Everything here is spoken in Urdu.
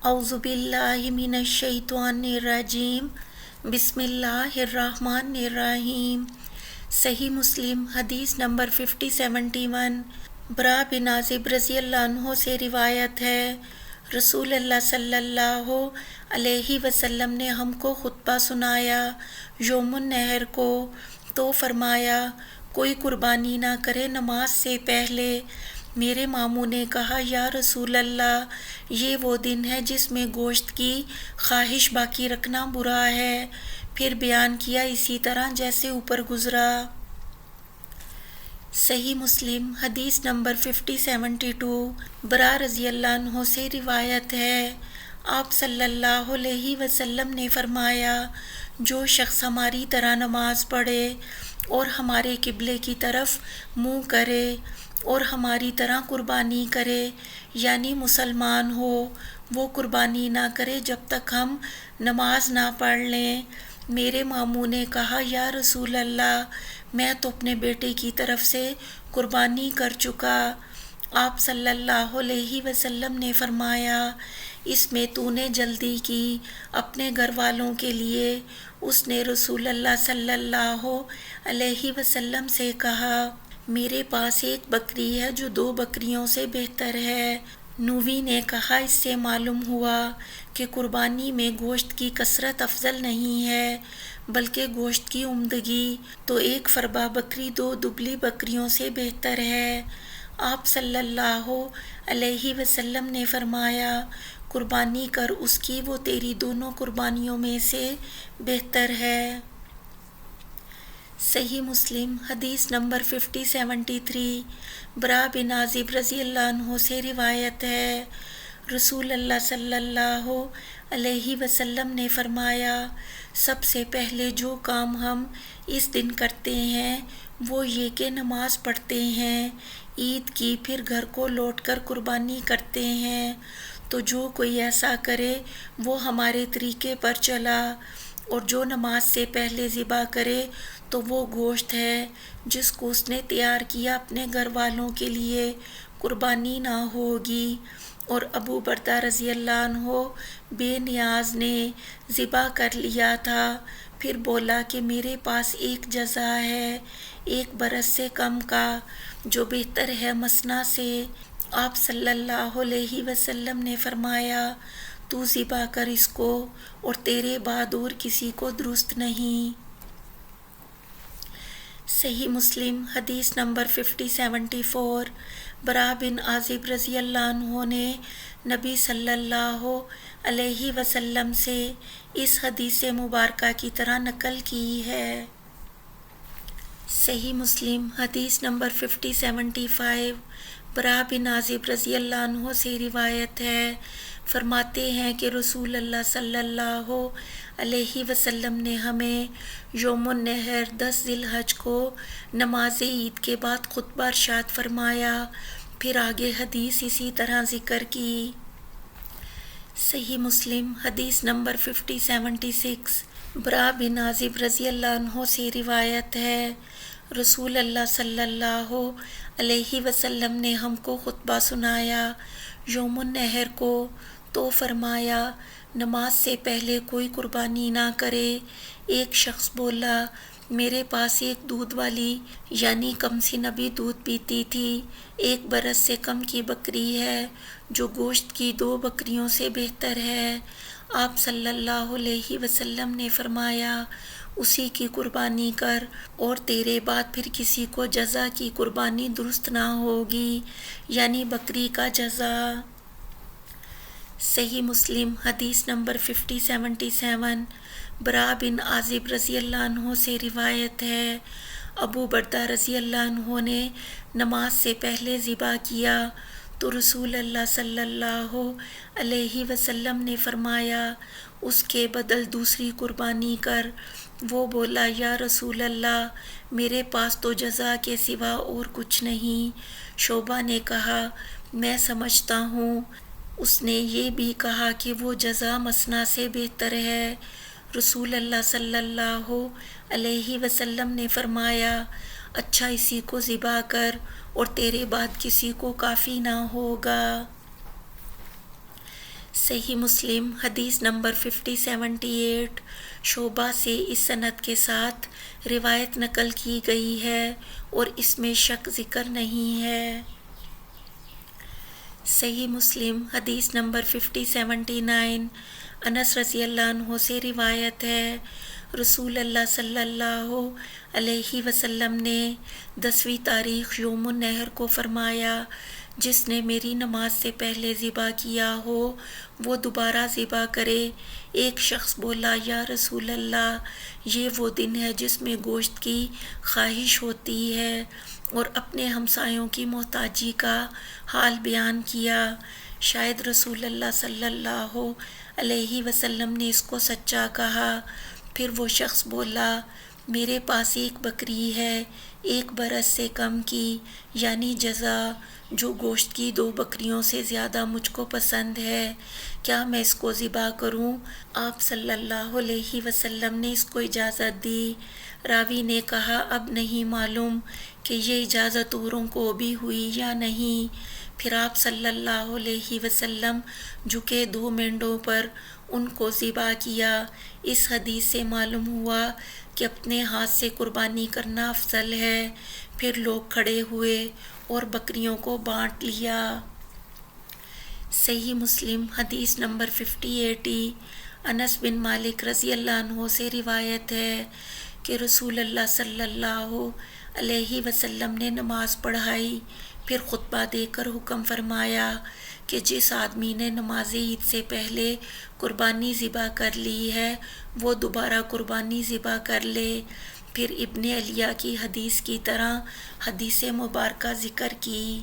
اعوذ باللہ من الشیطان الرجیم بسم اللہ الرحمن الرحیم۔ صحیح مسلم حدیث نمبر 5071 برا بن عازب رضی اللہ عنہ سے روایت ہے، رسول اللہ صلی اللہ علیہ وسلم نے ہم کو خطبہ سنایا یوم النحر کو، تو فرمایا کوئی قربانی نہ کرے نماز سے پہلے۔ میرے ماموں نے کہا یا رسول اللہ، یہ وہ دن ہے جس میں گوشت کی خواہش باقی رکھنا برا ہے۔ پھر بیان کیا اسی طرح جیسے اوپر گزرا۔ صحیح مسلم حدیث نمبر 5072 برا رضی اللہ عنہ سے روایت ہے، آپ صلی اللہ علیہ وسلم نے فرمایا جو شخص ہماری طرح نماز پڑھے اور ہمارے قبلے کی طرف منہ کرے اور ہماری طرح قربانی کرے، یعنی مسلمان ہو، وہ قربانی نہ کرے جب تک ہم نماز نہ پڑھ لیں۔ میرے ماموں نے کہا یا رسول اللہ، میں تو اپنے بیٹے کی طرف سے قربانی کر چکا۔ آپ صلی اللہ علیہ وسلم نے فرمایا اس میں تو نے جلدی کی اپنے گھر والوں کے لیے۔ اس نے رسول اللہ صلی اللہ علیہ وسلم سے کہا میرے پاس ایک بکری ہے جو 2 بکریوں سے بہتر ہے۔ نووی نے کہا اس سے معلوم ہوا کہ قربانی میں گوشت کی کثرت افضل نہیں ہے بلکہ گوشت کی عمدگی، تو ایک فربا بکری 2 دبلی بکریوں سے بہتر ہے۔ آپ صلی اللہ علیہ وسلم نے فرمایا قربانی کر اس کی، وہ تیری دونوں قربانیوں میں سے بہتر ہے۔ صحیح مسلم حدیث نمبر 5073 برا بن عازب رضی اللہ عنہ سے روایت ہے، رسول اللہ صلی اللہ علیہ وسلم نے فرمایا سب سے پہلے جو کام ہم اس دن کرتے ہیں وہ یہ کہ نماز پڑھتے ہیں عید کی، پھر گھر کو لوٹ کر قربانی کرتے ہیں۔ تو جو کوئی ایسا کرے وہ ہمارے طریقے پر چلا، اور جو نماز سے پہلے ذبح کرے تو وہ گوشت ہے جس کو اس نے تیار کیا اپنے گھر والوں کے لیے، قربانی نہ ہوگی۔ اور ابو بردہ رضی اللہ عنہ بے نیاز نے ذبح کر لیا تھا، پھر بولا کہ میرے پاس ایک جزا ہے 1 برس سے کم کا، جو بہتر ہے مسنا سے۔ آپ صلی اللہ علیہ وسلم نے فرمایا تو ذبح کر اس کو، اور تیرے بعد اور کسی کو درست نہیں۔ صحیح مسلم حدیث نمبر 5074 برا بن عازب رضی اللہ عنہ نے نبی صلی اللہ علیہ وسلم سے اس حدیث مبارکہ کی طرح نقل کی ہے۔ صحیح مسلم حدیث نمبر 5075 برا بن عازب رضی اللہ عنہ سے روایت ہے، فرماتے ہیں کہ رسول اللہ صلی اللہ علیہ وسلم نے ہمیں یوم النحر 10 ذی الحج کو نماز عید کے بعد خطبہ ارشاد فرمایا، پھر آگے حدیث اسی طرح ذکر کی۔ صحیح مسلم حدیث نمبر 5076 برا بن عازب رضی اللہ عنہ سے روایت ہے، رسول اللہ صلی اللہ علیہ وسلم نے ہم کو خطبہ سنایا یوم النحر کو، تو فرمایا نماز سے پہلے کوئی قربانی نہ کرے۔ ایک شخص بولا میرے پاس ایک دودھ والی یعنی کم سی نبی دودھ پیتی تھی 1 برس سے کم کی بکری ہے جو گوشت کی 2 بکریوں سے بہتر ہے۔ آپ صلی اللہ علیہ وسلم نے فرمایا اسی کی قربانی کر، اور تیرے بعد پھر کسی کو جزا کی قربانی درست نہ ہوگی، یعنی بکری کا جزا۔ صحیح مسلم حدیث نمبر 5077 برا بن عازب رضی اللہ عنہ سے روایت ہے، ابو بردہ رضی اللہ عنہ نے نماز سے پہلے ذبح کیا تو رسول اللہ صلی اللہ علیہ وسلم نے فرمایا اس کے بدل دوسری قربانی کر۔ وہ بولا یا رسول اللہ، میرے پاس تو جزا کے سوا اور کچھ نہیں۔ شعبہ نے کہا میں سمجھتا ہوں اس نے یہ بھی کہا کہ وہ جزا مسنا سے بہتر ہے۔ رسول اللہ صلی اللہ علیہ وسلم نے فرمایا اچھا اسی کو ذبح کر، اور تیرے بعد کسی کو کافی نہ ہوگا۔ صحیح مسلم حدیث نمبر 5078 شعبہ سے اس سند کے ساتھ روایت نقل کی گئی ہے اور اس میں شک ذکر نہیں ہے۔ صحیح مسلم حدیث نمبر 5079 انس رضی اللہ عنہ سے روایت ہے، رسول اللہ صلی اللہ علیہ وسلم نے 10ویں تاریخ یوم النحر کو فرمایا، جس نے میری نماز سے پہلے ذبح کیا ہو وہ دوبارہ ذبح کرے۔ ایک شخص بولا، یا رسول اللہ، یہ وہ دن ہے جس میں گوشت کی خواہش ہوتی ہے، اور اپنے ہمسایوں کی محتاجی کا حال بیان کیا۔ شاید رسول اللہ صلی اللہ علیہ وسلم نے اس کو سچا کہا۔ پھر وہ شخص بولا، میرے پاس ایک بکری ہے، 1 برس سے کم کی، یعنی جزا، جو گوشت کی 2 بکریوں سے زیادہ مجھ کو پسند ہے، کیا میں اس کو ذبح کروں؟ آپ صلی اللہ علیہ وسلم نے اس کو اجازت دی۔ راوی نے کہا، اب نہیں معلوم کہ یہ اجازت اوروں کو بھی ہوئی یا نہیں۔ پھر آپ صلی اللہ علیہ وسلم جھکے 2 مینڈوں پر ان کو ذبح کیا۔ اس حدیث سے معلوم ہوا کہ اپنے ہاتھ سے قربانی کرنا افضل ہے۔ پھر لوگ کھڑے ہوئے اور بکریوں کو بانٹ لیا۔ صحیح مسلم حدیث نمبر 5080 انس بن مالک رضی اللہ عنہ سے روایت ہے کہ رسول اللہ صلی اللہ علیہ وسلم نے نماز پڑھائی، پھر خطبہ دے کر حکم فرمایا کہ جس آدمی نے نماز عید سے پہلے قربانی ذبح کر لی ہے وہ دوبارہ قربانی ذبح کر لے۔ پھر ابن علیہ کی حدیث کی طرح حدیث مبارکہ ذکر کی۔